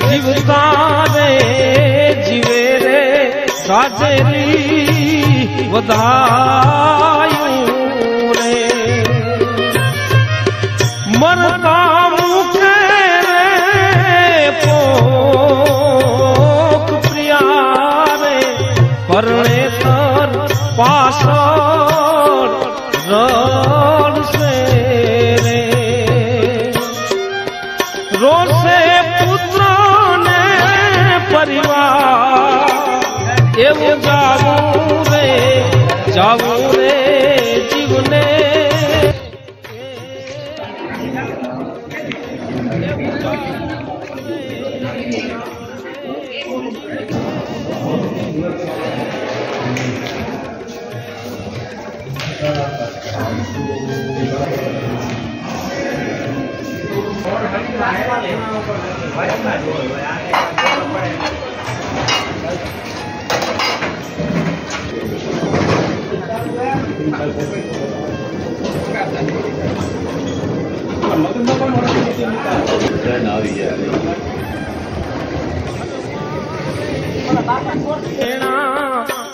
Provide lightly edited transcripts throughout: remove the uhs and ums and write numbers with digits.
जीवता रे जीवे रे साजरी वधायूं रे मरता मुखे रे पोक प्रिया रे परणे तर पासर रल से रे रोसे परिवार एवं जाऊं रे जीवने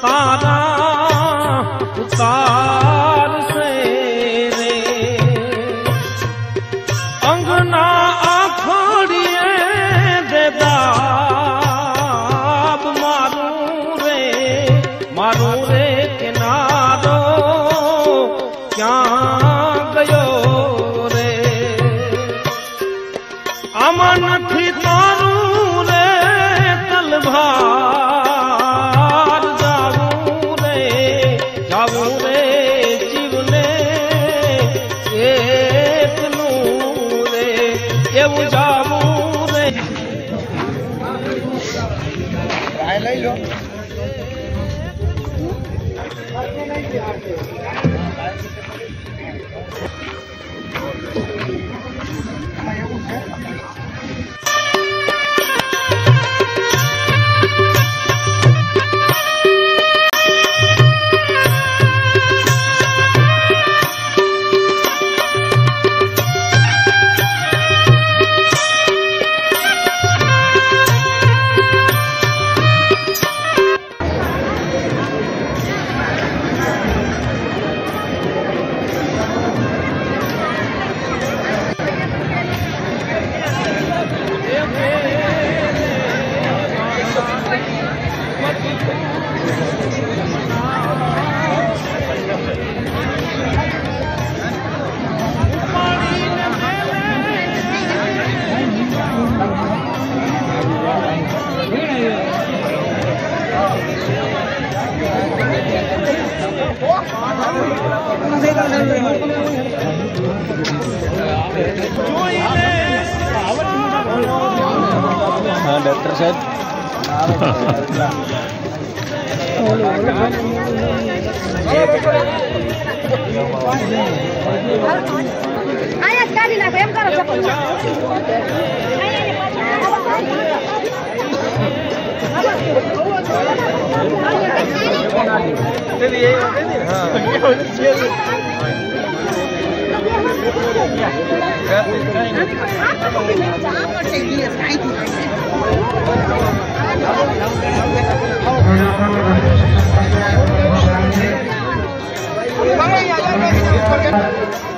तारा उतार से रे अंगना आखड़िए देदाब मारू रे किनारो क्या गयो रे अमन थी तारू रे तलवार जाऊं रे जीवने एकनू रे एवं जाऊं रे लई लो हाँ डॉक्टर साहब आया गाड़ी ना एम करो चलिए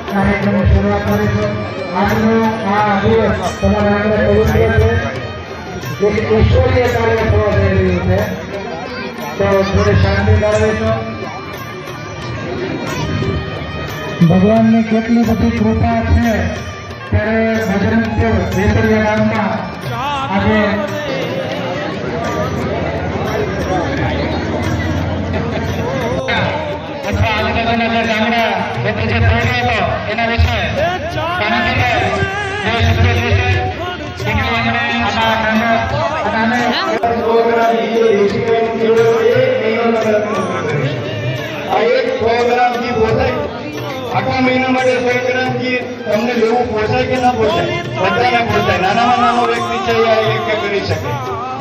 કાર્યક્રમ શરૂઆત કરીશું. આજનો આ દિવસ તમારા આગળ પવિત્ર છે, જે ઈશ્વરીય કાર્ય થવા જઈ રહ્યું છે, તો થોડી શાંતિ જાળવીશું. ભગવાનની કેટલી બધી કૃપા છે ત્યારે બજરંગપુર વેતરિયા ગામમાં આજે અથવા આજુબાજુના જે ગામડા જે પ્રોગ્રામ હતો એના વિશે પ્રોગ્રામ 100 ગ્રામ ઘી પોસાય? આખા મહિના માટે 100 ગ્રામ ઘી તમને લેવું પોસાય કે ના પોસાય? બધાને પોસાય. નાનામાં નાનો વ્યક્તિ છે એ યજ્ઞ કરી શકે.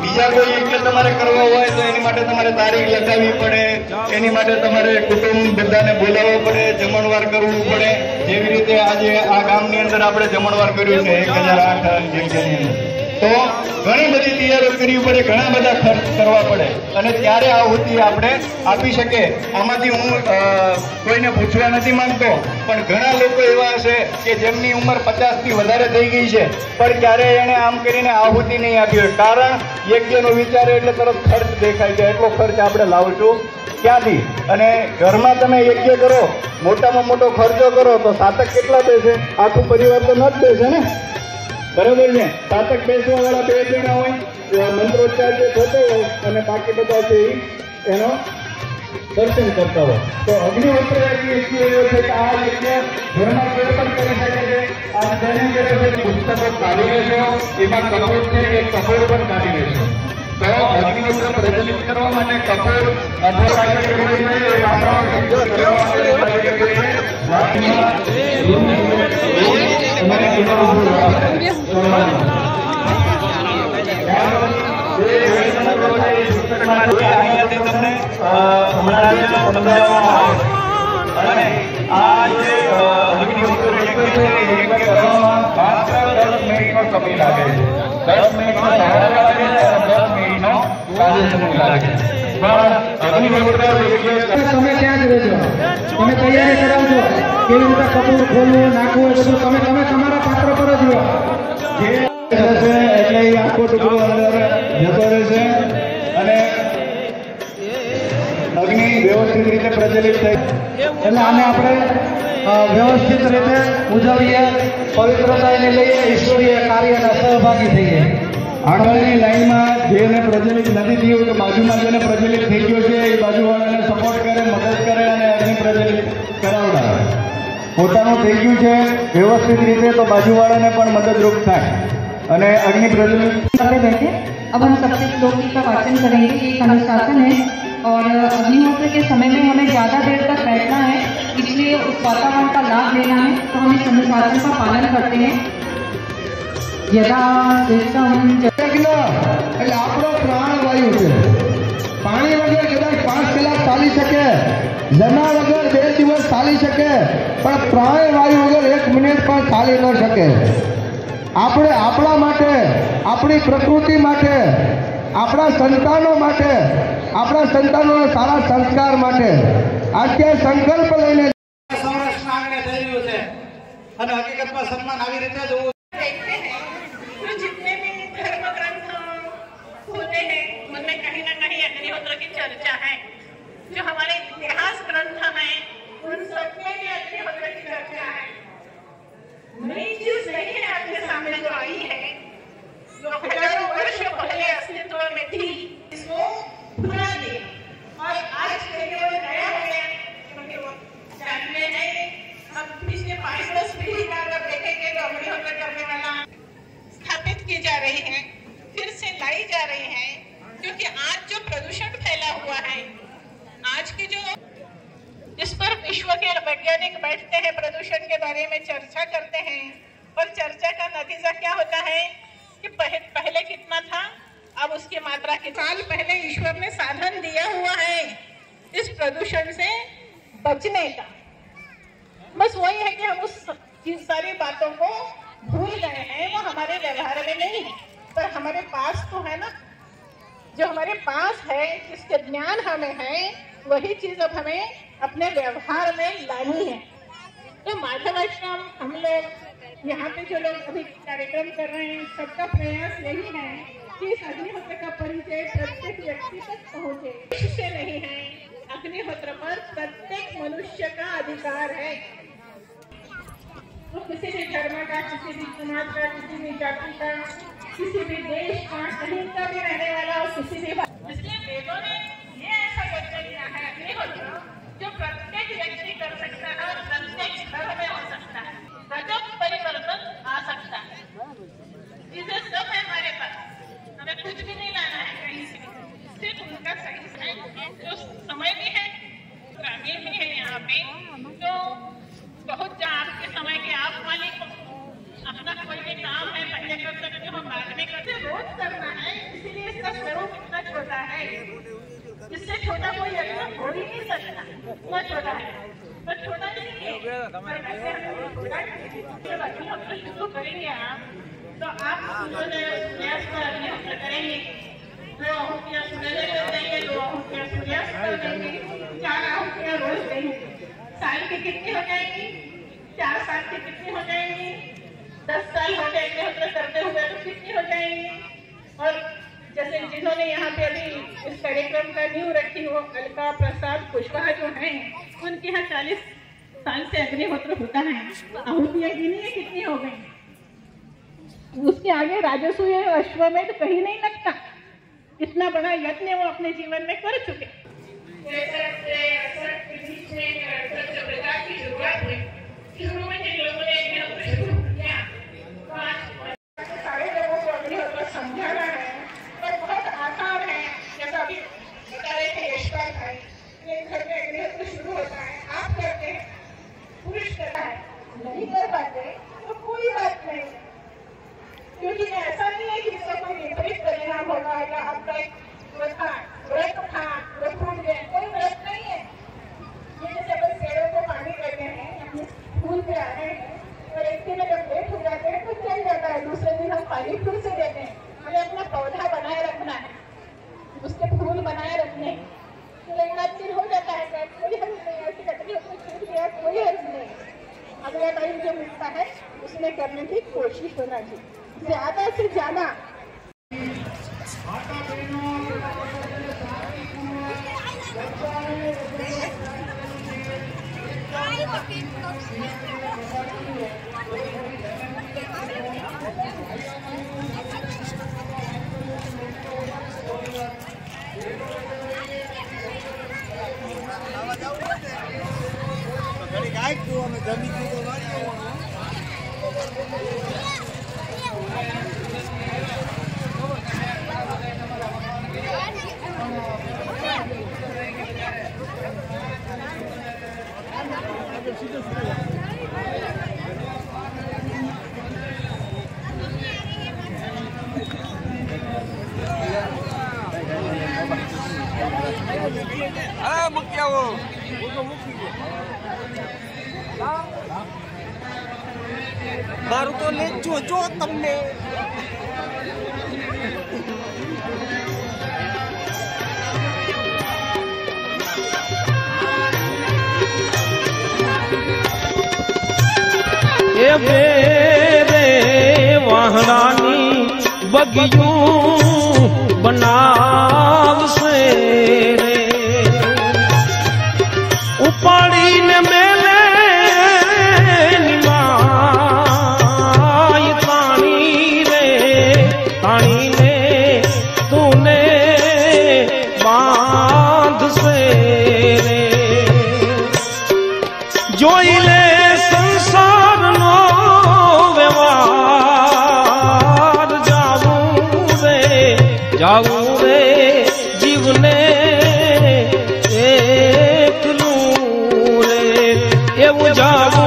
બીજા કોઈ યજ્ઞ તમારે કરવો હોય તો એની માટે તમારે તારીખ લગાવવી પડે, એની માટે તમારે કુટુંબ બધાને બોલાવવા પડે, જમણવાર કરવું પડે. જેવી રીતે આજે આ ગામની અંદર આપણે જમણવાર કર્યું છે 1008 જગ્યાની અંદર, તો ઘણી બધી તૈયારીઓ કરવી પડે, ઘણા બધા ખર્ચ કરવા પડે, અને ત્યારે આહુતિ આપણે આપી શકીએ. આમાંથી હું કોઈને પૂછવા નથી માંગતો, પણ ઘણા લોકો એવા હશે કે જેમની ઉંમર 50 થી વધારે થઈ ગઈ છે, પણ ક્યારેય એને આમ કરીને આહુતિ નહીં આપી હોય. કારણ યજ્ઞનો વિચાર એટલે તરત ખર્ચ દેખાય છે. એટલો ખર્ચ આપણે લાવશું ક્યાંથી? અને ઘરમાં તમે યજ્ઞ કરો, મોટામાં મોટો ખર્ચો કરો તો સાતક કેટલા બેસે? આખું પરિવાર તો ન જ બેસે ને, બરાબર છે? સાતક બેસવા વાળા 2 જણા હોય, મંત્રોચ્ચાર જે થતો હોય અને બાકી બધા છે એનો દર્શન કરતા હોય. તો અગ્નિહોત્ર એવો છે કે આ યજ્ઞ ઘરમાં કોઈ પણ કરી શકે છે. આ જેને કરે છે પુસ્તકો કાઢી લેશો, એમાં કપૂર છે એ કપૂર પણ કાઢી લેશો. તો અગ્નિહોત્ર પ્રજ્વલિત કરવા માટે કપૂર અથવા સમય લાગે છે. 10 મિનિટનો સહારો લાગે છે અને 10 મિનિટનો કાર્ય સમય લાગે છે. પણ અગ્નિહોત્ર તમે ત્યાં જ રહેજો, તમે તૈયારી કરાવજો, કેવી રીતે કપૂર ખોલવું, નાખવું, બધું તમે તમારા પાત્ર પર જ રહો. જે એટલે એ આખો ટુકડો અંદર જતો રહેશે અને અગ્નિ વ્યવસ્થિત રીતે પ્રજ્વલિત થઈ. એટલે આને આપણે વ્યવસ્થિત રીતે ઉજવીએ, પવિત્રતાને લઈએ, ઈશ્વરીય કાર્યના સહભાગી થઈએ. આગળની લાઈનમાં જેને પ્રજ્વલિત નથી થયું તો બાજુમાં જેને પ્રજ્વલિત થઈ ગયો છે એ બાજુવાળાને સપોર્ટ કરે, મદદ કરે અને અગ્નિ પ્રજ્વલિત કરાવડાવે. પોતાનું થઈ ગયું છે વ્યવસ્થિત રીતે તો બાજુવાળાને પણ મદદરૂપ થાય અને अग्नि प्रज्वलित बैठे। अब हम सबसे श्लोक का वाचन करेंगे। एक अनुशासन है और अग्निहोत्र के समय में हमें ज़्यादा देर तक बैठना है, इसलिए उस वातावरण का लाभ लेना है, तो हम इस अनुशासन का पालन करते हैं। यदा એટલે આપણો પ્રાણવાયુ છે, પાણી વગર કદાચ 5 કલાક ચાલી શકે, જમા વગર 2 દિવસ ચાલી શકે, પણ પ્રાણવાયુ વગર 1 મિનિટ પણ ચાલી ન શકે. આપણે આપણા માટે, આપણી પ્રકૃતિ માટે, આપણા સંતાનો માટે, આપણા સંતાનોના સારા સંસ્કાર માટે આજે સંકલ્પ લઈને સંરક્ષણ આંગણે થઈ રહ્યું છે અને હકીકતમાં સન્માન આવી રીતે જ હોવું. तो जितने भी धर्म ग्रंथ होते हैं उनमें कहीं ना कहीं अग्निहोत्र की चर्चा है। जो हमारे इतिहास ग्रंथ हैं उन सब में भी अग्निहोत्र की चर्चा है। नई चीज नहीं है आपके सामने जो आई है, जो हजारों वर्ष पहले अस्तित्व में थी, इसको भुला दे और आज के लिए वो नया हो गया क्योंकि वो जानते हैं। अब पिछले 5-10 पीढ़ी का अगर देखेंगे तो अग्निहोत्र करने वाला स्थापित की जा रही है, फिर से लाई जा रही है, क्योंकि आज जो प्रदूषण फैला हुआ है, आज की जो जिस पर विश्व के वैज्ञानिक बैठते हैं, प्रदूषण के बारे में चर्चा करते हैं, और चर्चा का नतीजा क्या होता है कि पहले कितना था, अब उसकी मात्रा के साल पहले ईश्वर ने साधन दिया हुआ है इस प्रदूषण से बचने का। बस वही है कि हम उस सारी बातों को भूल गए हैं, वो हमारे व्यवहार में नहीं है, पर हमारे पास तो है ना। जो हमारे पास है, जिसके ज्ञान हमें है, वही चीज अब हमें अपने व्यवहार में लानी है। तो माधव आश्रम, हम लोग यहाँ पे जो लोग अभी कार्यक्रम कर रहे हैं, सबका प्रयास यही है कि इस अग्निहोत्र का परिचय प्रत्येक व्यक्ति तक पहुँचे। इससे नहीं है, अग्निहोत्र पर प्रत्येक मनुष्य का अधिकार है। वो किसी भी धर्म का, किसी भी समाज का, किसी भी जाति का, किसी भी देश का, कहीं का भी रहने वाला और किसी भी, इसलिए वेदों ने ये ऐसा यज्ञ किया है अग्निहोत्र जो प्रत्येक व्यक्ति कर सकता है और प्रत्येक घर में हो सकता है, गजब परिवर्तन आ सकता है। इसे सब है हमारे पास, हमें कुछ भी नहीं लाना है कहीं से, सिर्फ उनका सही है जो समय भी है ग्रामीण भी है यहाँ पे, तो बहुत आज के समय के आप मालिक अपना कोई भी काम है पहले कर सकते हो, बाद में करते, रोज करना है, इसीलिए इसका स्वरूप इतना छोटा है। इससे छोटा कोई ऐसा हो ही नहीं सकता, इतना छोटा है। तो छोटा नहीं है, शुरू करेंगे आप, तो आप प्रयास करेंगे, 2 आहुतियाँ सूर्योदय कर देंगे, 2 आहुतियाँ सूर्यास्त कर देंगे, 4 आहुतियाँ रोज देंगे। साल की कितनी हो जाएगी? 4 साल की कितनी हो जाएंगी? 10 साल हो गए अग्निहोत्र करते हुए तो कितनी हो जाएंगी? और जैसे जिन्होंने यहाँ पे अभी इस कार्यक्रम का नींव रखी हो, अलका प्रसाद कुशवाहा जो हैं, उनके यहाँ 40 साल से अग्निहोत्र होता है। तो आहुतियाँ गिनिए कितनी हो गई? उसके आगे राजसूय अश्वमेध तो कहीं नहीं लगता। इतना बड़ा यज्ञ वो अपने जीवन में कर चुके। शुरू में जिन लोगों ने शुरू किया, सारे लोगों को अग्निहोत्र समझाना है, तो बहुत आसान है। जैसा अभी बता रहे थे यशपाल भाई, ये घर में अग्निहोत्र शुरू होता है, आप करते हैं, पुरुष करता है, नहीं कर पाते तो कोई बात नहीं, क्योंकि ऐसा नहीं है कि इसका कोई विपरीत परिणाम होगा या आपका व्रत था, व्रत छूट गए, कोई व्रत नहीं है। ये जैसे अपन पेड़ों को पानी देते हैं, फूल पे आए हैं और एक दिन जब लेट हो जाते हैं तो चल जाता है, दूसरे दिन हम पानी फिर से देते हैं। हमें अपना पौधा बनाए रखना है, उसके फूल बनाए रखने हैं, तो एक दिन हो जाता है, कोई हर्ज नहीं, ऐसी कटनी उसमें छूट गया, कोई हर्ज नहीं। अगला टाइम जो मिलता है उसमें करने की कोशिश होना चाहिए, ज्यादा से ज्यादा। મારું તો લે જોજો તમને એ મેરે વાહણાની બગિયું બનાવશે રે ઉપાડીને મેલે નિમાય તાણી રે તાણીને તુને બાંધશે રે જોઈ લે સંસારનો વ્યવહાર જાવું રે જીવને એકલું રે એવું જાવું